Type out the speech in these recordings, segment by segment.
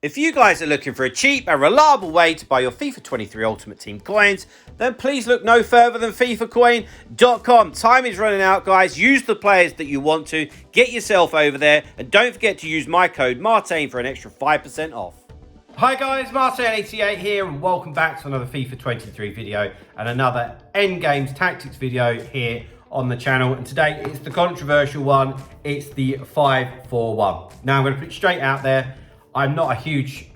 If you guys are looking for a cheap and reliable way to buy your FIFA 23 Ultimate Team coins, then please look no further than FIFAcoin.com. Time is running out, guys. Use the players that you want to. Get yourself over there. And don't forget to use my code Martin for an extra 5% off. Hi guys, Martin88 here and welcome back to another FIFA 23 video and another Endgames Tactics video here on the channel. And today it's the controversial one. It's the 5-4-1. Now I'm going to put it straight out there. I'm not a huge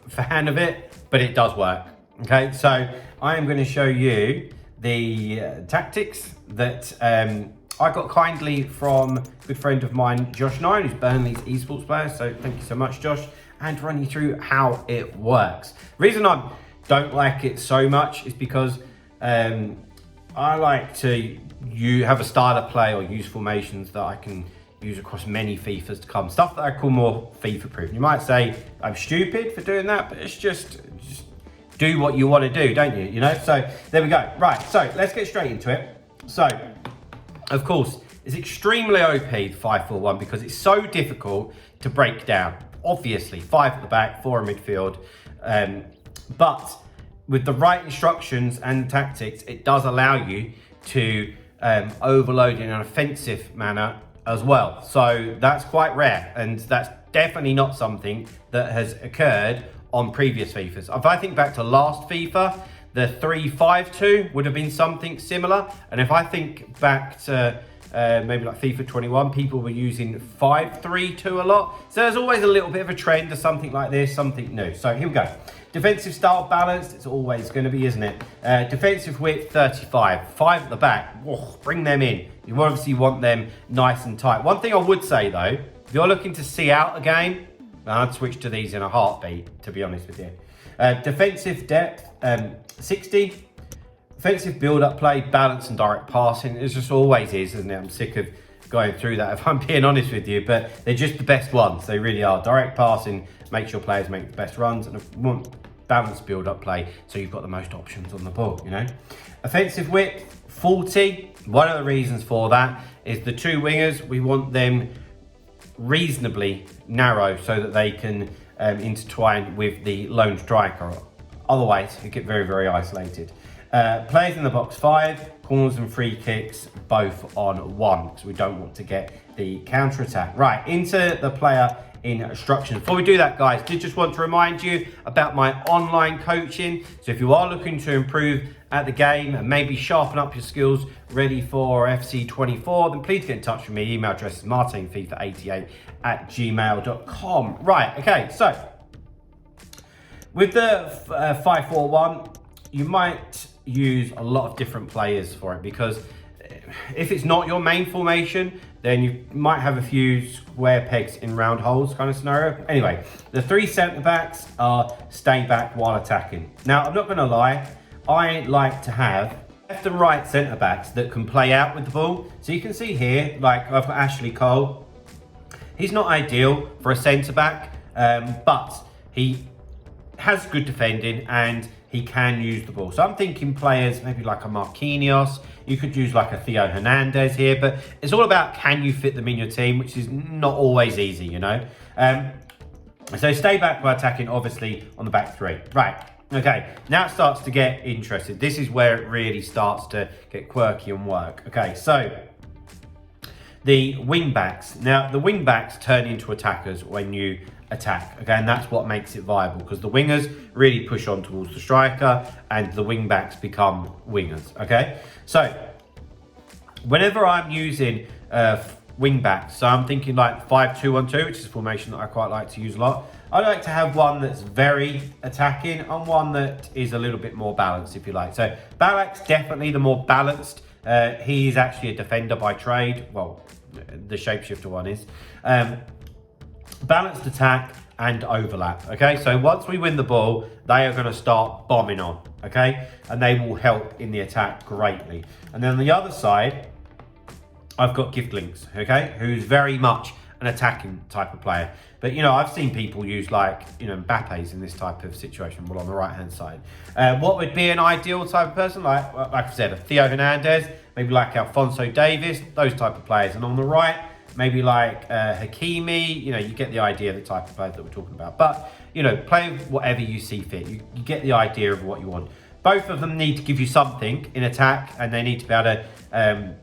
fan of it, but it does work. Okay, so I am going to show you the tactics that I got kindly from a good friend of mine, Josh Nine, who's Burnley's esports player. So thank you so much, Josh, and run you through how it works. The reason I don't like it so much is because I like to have a style of play or use formations that I can use across many FIFAs to come. Stuff that I call more FIFA proof. You might say I'm stupid for doing that, but it's just do what you want to do, don't you? You know, so there we go. Right, so let's get straight into it. So, of course, it's extremely OP, 5-4-1, because it's so difficult to break down. Obviously, 5 at the back, 4 in midfield. But with the right instructions and tactics, it does allow you to overload in an offensive manner as well. So that's quite rare, and that's definitely not something that has occurred on previous FIFAs. If I think back to last FIFA, the 3-5-2 would have been something similar. And if I think back to maybe like FIFA 21, people were using 5-3-2 a lot. So there's always a little bit of a trend to something like this, something new. So here we go. Defensive style balanced, it's always going to be, isn't it? Defensive width, 35. 5 at the back, whoa, bring them in. You obviously want them nice and tight. One thing I would say though, if you're looking to see out a game, I'd switch to these in a heartbeat, to be honest with you. Defensive depth, 60. Offensive build-up play, balance and direct passing. It just always is, isn't it? I'm sick of going through that, if I'm being honest with you, but they're just the best ones. They really are. Direct passing makes your players make the best runs, and I want balanced build-up play, so you've got the most options on the ball, you know? Offensive width, 40. One of the reasons for that is the two wingers, we want them reasonably narrow so that they can intertwine with the lone striker. Otherwise, you get very, very isolated. Players in the box, 5. Corners and free kicks, both on 1, because we don't want to get the counter attack. Right, into the player instructions. Before we do that, guys, did just want to remind you about my online coaching. So if you are looking to improve at the game and maybe sharpen up your skills ready for FC24, then please get in touch with me. Email address is martinfifa88@gmail.com. Right, okay, so with the 5-4-1, you might use a lot of different players for it, because if it's not your main formation, then you might have a few square pegs in round holes kind of scenario. Anyway, the 3 centre backs are stay back while attacking. Now, I'm not going to lie, I like to have left and right centre backs that can play out with the ball. So you can see here, like I've got Ashley Cole. He's not ideal for a centre back, but he has good defending and he can use the ball. So I'm thinking players maybe like a Marquinhos. You could use like a Theo Hernandez here, but it's all about can you fit them in your team, which is not always easy, you know. So stay back by attacking, obviously, on the back 3. Right, okay, now it starts to get interesting. This is where it really starts to get quirky and work. Okay, so the wing backs. Now, the wing backs turn into attackers when you attack, okay, and that's what makes it viable, because the wingers really push on towards the striker and the wing backs become wingers, okay? So whenever I'm using wing backs, so I'm thinking like 5-2-1-2, which is a formation that I quite like to use a lot. I like to have one that's very attacking and one that is a little bit more balanced, if you like. So Balak's definitely the more balanced. He is actually a defender by trade. Well, the shapeshifter one is. Balanced attack and overlap, okay? So once we win the ball, they are going to start bombing on, okay? And they will help in the attack greatly. And then on the other side, I've got Gift Links, okay? Who's very much an attacking type of player. But, you know, I've seen people use like, you know, Mbappe's in this type of situation, well, on the right-hand side. What would be an ideal type of person? Like I said, a Theo Hernandez, maybe like Alphonso Davies, those type of players. And on the right, maybe like Hakimi, you know, you get the idea of the type of players that we're talking about. But you know, play with whatever you see fit. You get the idea of what you want. Both of them need to give you something in attack, and they need to be able to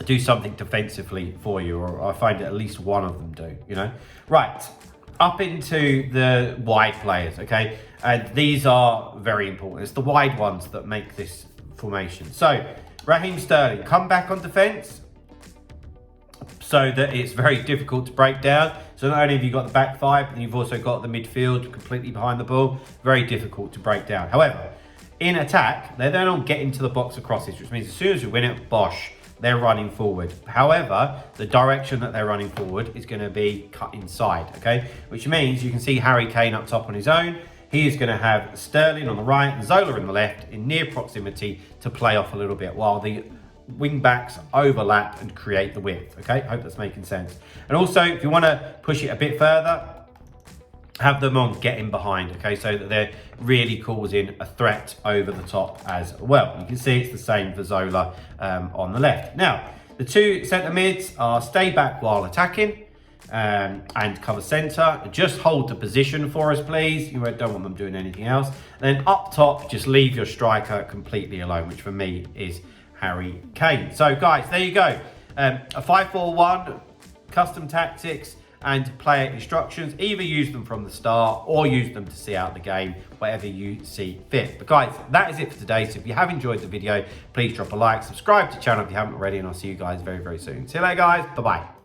do something defensively for you, or I find at least one of them do, you know. Right, up into the wide players, okay? And these are very important. It's the wide ones that make this formation. So, Raheem Sterling, come back on defence so that it's very difficult to break down. So not only have you got the back five, but you've also got the midfield completely behind the ball. Very difficult to break down. However, in attack, they don't all get into the box of crosses, which means as soon as you win it, bosh, they're running forward. However, the direction that they're running forward is going to be cut inside, okay? Which means you can see Harry Kane up top on his own. He is going to have Sterling on the right and Zola in the left in near proximity to play off a little bit while the wing backs overlap and create the width, okay? Hope that's making sense. And also, if you want to push it a bit further, have them on getting behind, okay? So that they're really causing a threat over the top as well. You can see it's the same for Zola on the left. Now, the two centre mids are stay back while attacking and cover centre. Just hold the position for us, please. You don't want them doing anything else. Then up top, just leave your striker completely alone, which for me is Harry Kane. So guys, there you go. A 5-4-1, custom tactics, and player instructions. Either use them from the start or use them to see out the game, whatever you see fit. But guys, that is it for today. So if you have enjoyed the video, please drop a like, subscribe to the channel if you haven't already, and I'll see you guys very, very soon. See you later, guys. Bye-bye.